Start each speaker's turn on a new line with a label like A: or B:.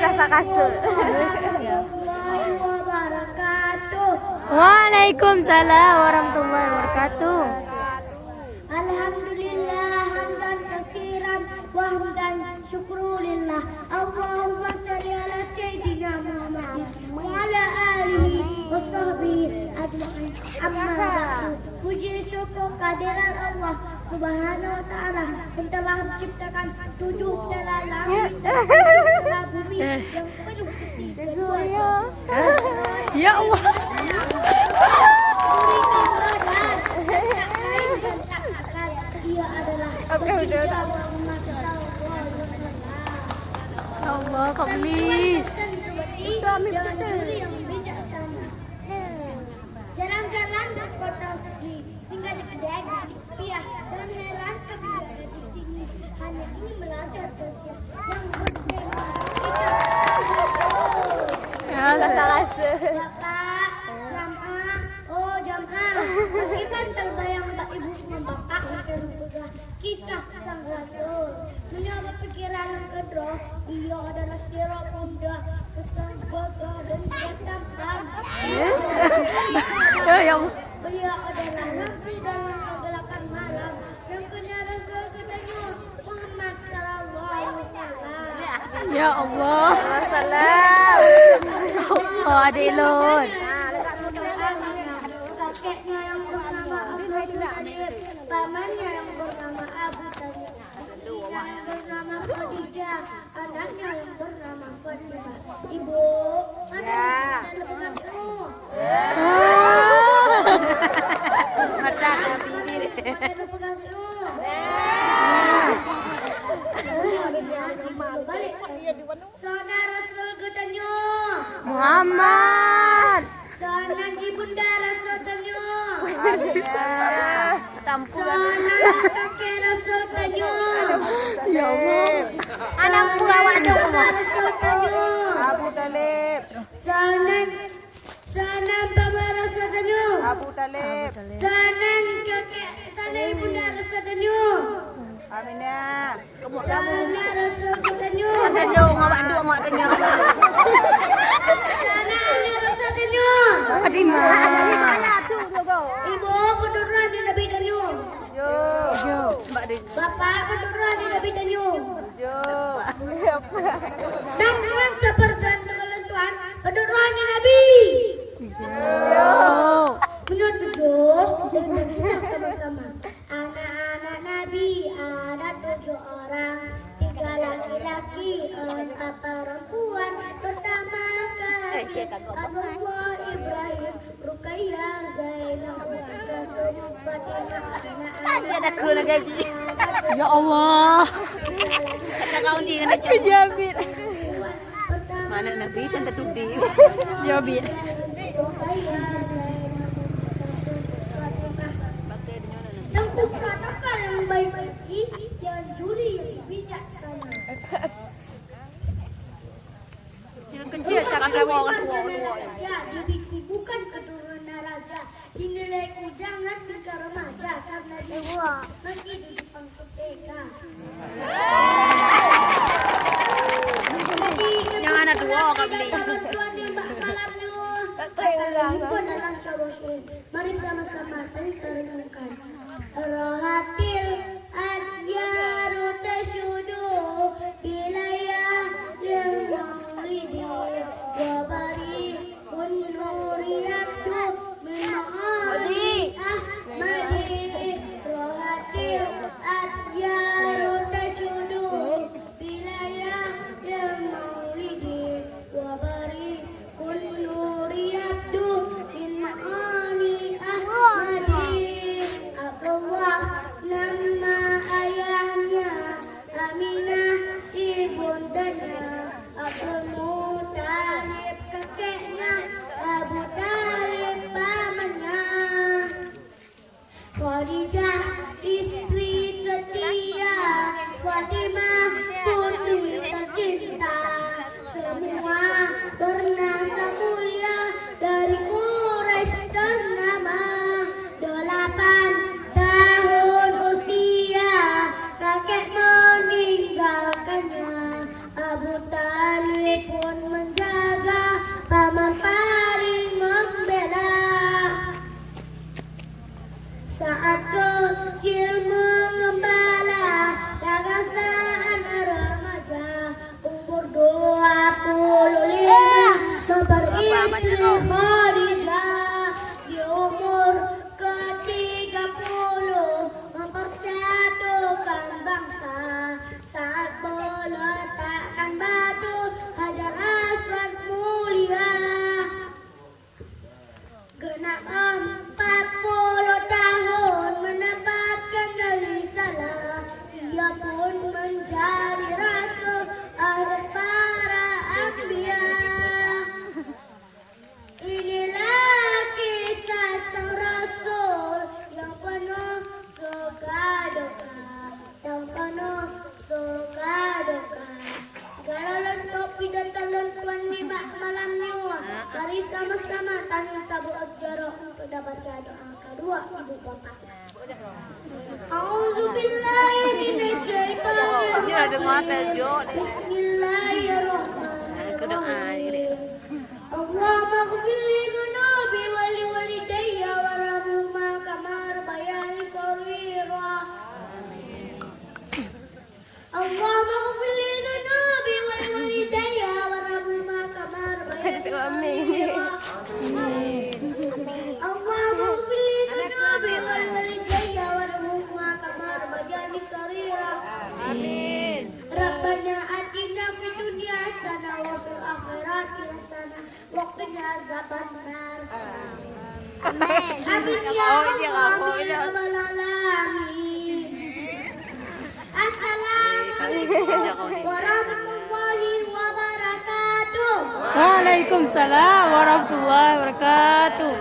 A: kasak kasut.
B: Warahmatullahi wabarakatuh.
A: Waalaikumsalam warahmatullahi wabarakatuh.
B: Alhamdulillah hamdan katsiran wa hamdan syukrulillah. Allahumma shalli ala sayyidina Muhammadin wa ala alihi wa sahbihi ajma'in. Amma ba'du. Puji syukur kehadiran Allah Subhanahu wa taala yang telah menciptakan 7 dalam langit dan 7 dalam bumi yang penuh kasih dan kuasa.
A: Ya Allah.
B: Dia adalah
A: Allah kabli.
B: yang bijaksana. Jalan-jalan di kota Segi, singgah di kedai di Piah. Jangan heran kebiasaan di sini hanya ingin belajar bersih yang berbeda.
A: Kasak kasut.
B: Bapak, jamaah, oh jamaah, bagaimana terbayang Mbak Ibu dan Bapak akan menggugah kisah sang Rasul. Menjawab pikiran yang kedua, ia adalah sirap muda, kesan gagah dan ketampan.
A: Yes. Ya Allah.
B: Beliau adalah lampu dalam kegelapan malam yang kenyal Rasul katanya Muhammad sallallahu alaihi wasallam.
A: Ya Allah. Salam. Oh, adik Lun.
B: Kakeknya yang bernama Abu Talib, pamannya yang bernama Abu Talib, istrinya yang bernama Khadijah, anaknya yang bernama Fatimah. Ibu, mana yang ada pengabdu? Ada pengabdu. Balik. Saudara Rasul katanya.
A: Muhammad.
B: Sanan ibunda Rasul katanya.
A: Tampungan.
B: Sanan kakek Rasul katanya.
A: Ya Allah. Anak awak
B: Saudara Rasul katanya.
C: Abu Talib,
B: Sanan bapa Rasul katanya.
C: Abu Talib,
B: Sanan kakek sanan ibunda Rasul katanya.
C: Aminah,
B: Sanan Rasul katanya.
A: Dong awak duk mak tanya.
B: Sanan ahli Rasul katanya.
A: Fatimah.
B: Ibu penurunan di Nabi Daniel.
C: yo,
A: Mbak Dik.
B: Bapak penurunan di Nabi Daniel.
C: yo,
B: Sambungan seperti kelentuan penurunan di Nabi. Menurut tujuh dan kita sama-sama. Anak-anak Nabi ada 7 orang, 3 laki-laki, 4 perempuan. Pertama kali Abdullah, Ibrahim, Ruqayyah, Zainab, Fatimah, anak-anak.
A: Ya Allah. Kejabit.
C: mana Nabi tanda tudi,
A: Jabit.
B: Tengkuk katakan yang baik-baik ini, jangan juri yang bijaksana.
A: Kecil jangan rewel.
B: Raja, diriku bukan keturunan raja. Dinilaiku jangan ke remaja karena dia masih di depan kuteka.
A: Jangan ada dua kau beli.
B: Mari sama-sama renungkan. Rohatil adyaru tashudu bilayah lil maulidi wabari kunuriyatu min ma'ali ahmadi. Rohatil adyaru tashudu bilayah lil maulidi wabari kunuriyatu min ma'ali ahmadi. Abdullah nama ayahnya, Aminah ibundanya, Abdul Muthalib kakeknya, Abu Talib pamannya. Khadijah istri setia, Fatimah putri tercinta. Semua bernasa mulia dari Quraisy ternama. 8 tahun usia kakek meninggalkannya. Abu Talib
A: ada mata Jo.
B: Bismillahirrahmanirrahim. Allahumma ighfir li dhunubi wa li walidayya warhamhuma kama rabbayani shaghira. Allahumma ighfir li dhunubi wa li walidayya warhamhuma kama rabbayani shaghira. Allahumma ighfir li dhunubi wa li walidayya warhamhuma kama rabbayani shaghira. Amin. Rabbana atina fid dunya hasanah wa fil akhirati hasanah wa qina adzabannar. Amin ya Allah ya rabbal alamin. Assalamualaikum warahmatullahi wabarakatuh.
A: Waalaikumsalam warahmatullahi wabarakatuh.